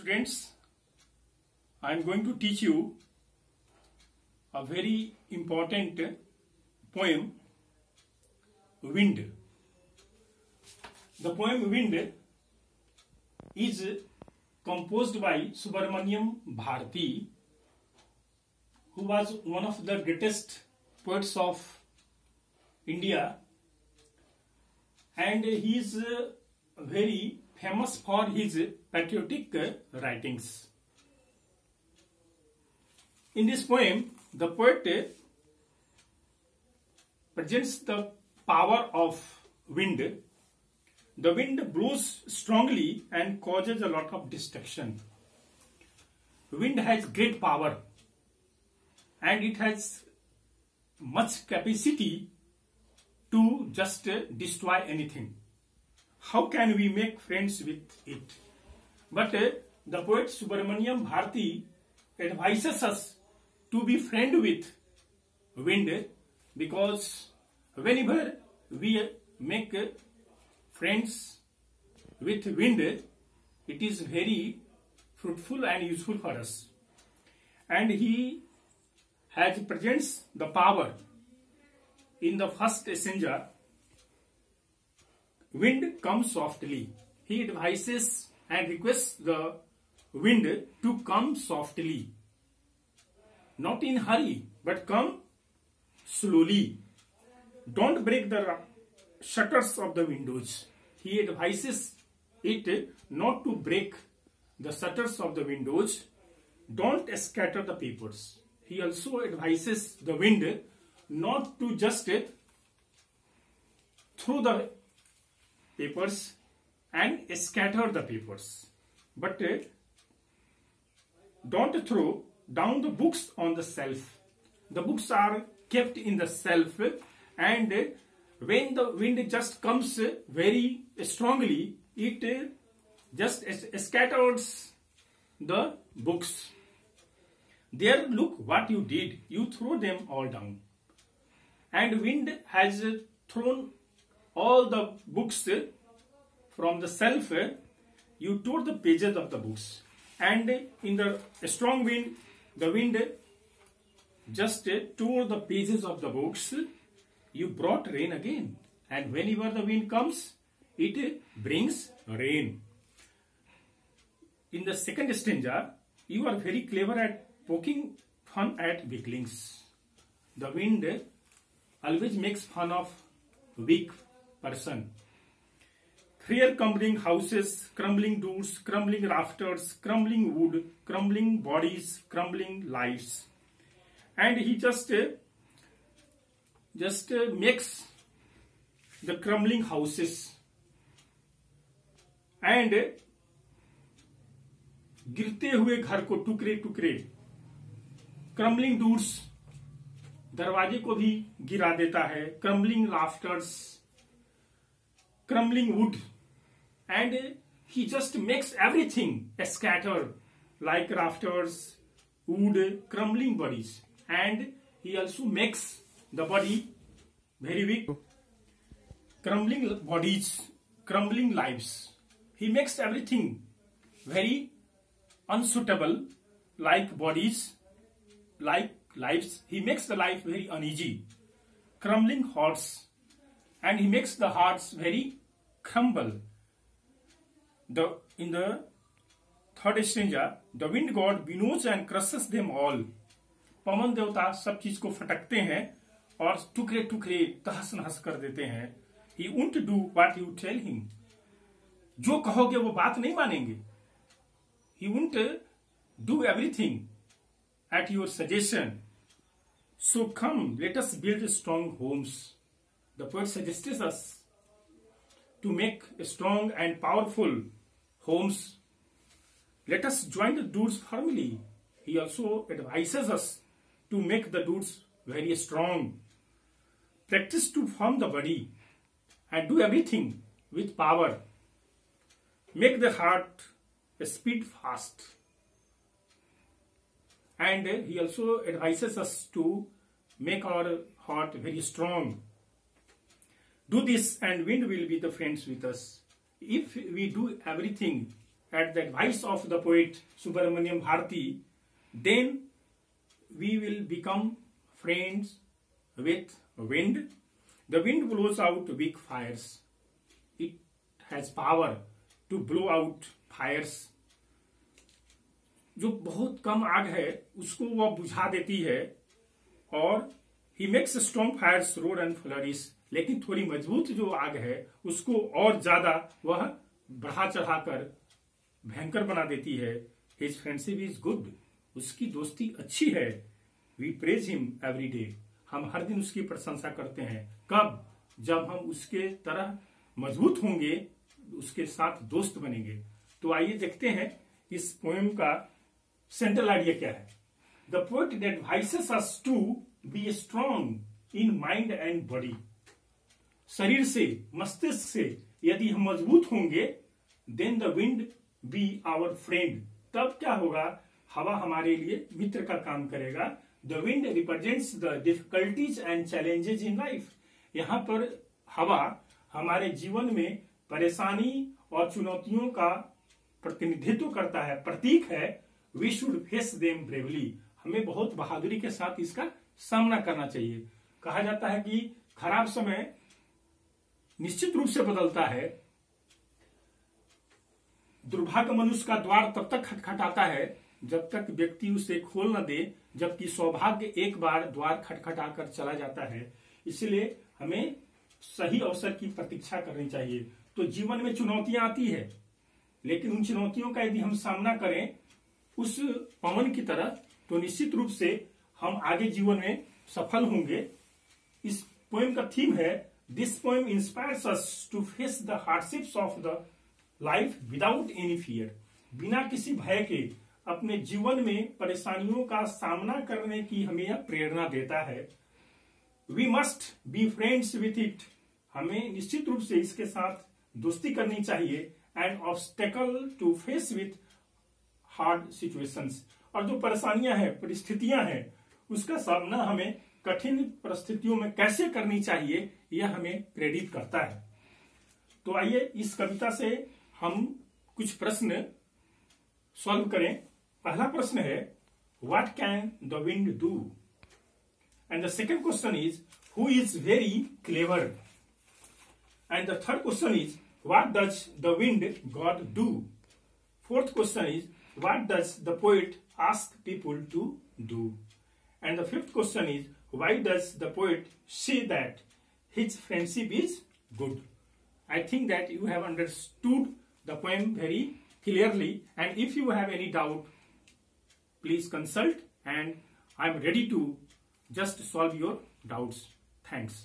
students, I am going to teach you a very important poem, Wind. The poem Wind is composed by Subramaniam Bharati, who was one of the greatest poets of India, and he is very famous for his patriotic writings. In this poem, the poet presents the power of wind. The wind blows strongly and causes a lot of destruction. Wind has great power and it has much capacity to just destroy anything. How can we make friends with it? But the poet Subramaniam Bharati advises us to be friend with wind, because whenever we make friends with wind, it is very fruitful and useful for us. And he has presents the power in the first stanza. Wind comes softly. He advises and requests the wind to come softly. Not in hurry, but come slowly. Don't break the shutters of the windows. He advises it not to break the shutters of the windows. Don't scatter the papers. He also advises the wind not to just throw the papers and scatter the papers, but don't throw down the books on the shelf. The books are kept in the shelf, and when the wind just comes very strongly, it just scatters the books. There, look what you did. You threw them all down. And wind has thrown all the books from the shelf. You tore the pages of the books. And in the strong wind, the wind just tore the pages of the books. You brought rain again. And whenever the wind comes, it brings rain. In the second stanza, you are very clever at poking fun at weaklings. The wind always makes fun of weak person. Here crumbling houses, crumbling doors, crumbling rafters, crumbling wood, crumbling bodies, crumbling lives. And he just makes the crumbling houses and गिरते हुए घर को टुकड़े टुकड़े, crumbling doors, दरवाजे को भी गिरा देता है, crumbling rafters, crumbling would, and he just makes everything scatter like rafters, wood, crumbling bodies, and he also makes the body very weak, crumbling bodies, crumbling lives. He makes everything very unsuitable, like bodies, like lives. He makes the life very uneasy, crumbling hearts, and he makes the hearts very crumble. In the third stanza, the wind god winnows and crushes them all. पवन देवता सब चीज को फटकते हैं और टुकड़े टुकड़े तहस नहस कर देते हैं. He won't do what you tell him. जो कहोगे वो बात नहीं मानेंगे. He won't do everything at your suggestion. So come, let us build strong homes. The poet suggests us to make strong and powerful homes. Let us join the doors firmly. He also advises us to make the doors very strong. Practice to form the body and do everything with power. Make the heart speed fast. And he also advises us to make our heart very strong. Do this and wind will be the friends with us. If we do everything at the advice of the poet Subramaniam Bharati, then we will become friends with wind. The wind blows out weak fires. It has power to blow out fires. जो बहुत कम आग है उसको वह बुझा देती है, और he makes strong fires roar and flourish. लेकिन थोड़ी मजबूत जो आग है उसको और ज्यादा वह बढ़ा चढ़ाकर भयंकर बना देती है. His friendship is good. उसकी दोस्ती अच्छी है. We praise him every day. हम हर दिन उसकी प्रशंसा करते हैं. कब? जब हम उसके तरह मजबूत होंगे, उसके साथ दोस्त बनेंगे. तो आइए देखते हैं इस पोएम का सेंट्रल आइडिया क्या है. The poet advises us to be strong in mind and body. शरीर से, मस्तिष्क से यदि हम मजबूत होंगे, then the wind be our friend. तब क्या होगा? हवा हमारे लिए मित्र का काम करेगा. The wind represents the difficulties and challenges in life. यहाँ पर हवा हमारे जीवन में परेशानी और चुनौतियों का प्रतिनिधित्व करता है, प्रतीक है. We should face them bravely. हमें बहुत बहादुरी के साथ इसका सामना करना चाहिए. कहा जाता है कि खराब समय निश्चित रूप से बदलता है. दुर्भाग्य मनुष्य का द्वार तब तक खटखटाता है जब तक व्यक्ति उसे खोल न दे, जबकि सौभाग्य एक बार द्वार खटखटाकर चला जाता है. इसलिए हमें सही अवसर की प्रतीक्षा करनी चाहिए. तो जीवन में चुनौतियां आती है, लेकिन उन चुनौतियों का यदि हम सामना करें उस पवन की तरह, तो निश्चित रूप से हम आगे जीवन में सफल होंगे. इस पोएम का थीम है, this poem inspires us to face the hardships of the life without any fear. बिना किसी भय के अपने जीवन में परेशानियों का सामना करने की हमें यह प्रेरणा देता है. We must be friends with it. हमें निश्चित रूप से इसके साथ दोस्ती करनी चाहिए. And obstacle to face with hard situations. और जो परेशानियां हैं, परिस्थितियां हैं, उसका सामना हमें कठिन परिस्थितियों में कैसे करनी चाहिए, यह हमें प्रेरित करता है. तो आइए इस कविता से हम कुछ प्रश्न सॉल्व करें. पहला प्रश्न है, what can the wind do? And the second question is, who is very clever? And the third question is, what does the wind god do? Fourth question is, what does the poet ask people to do? And the fifth question is, why does the poet say that his friendship is good? I think that you have understood the poem very clearly, and if you have any doubt, please consult, and I am ready to just solve your doubts. Thanks.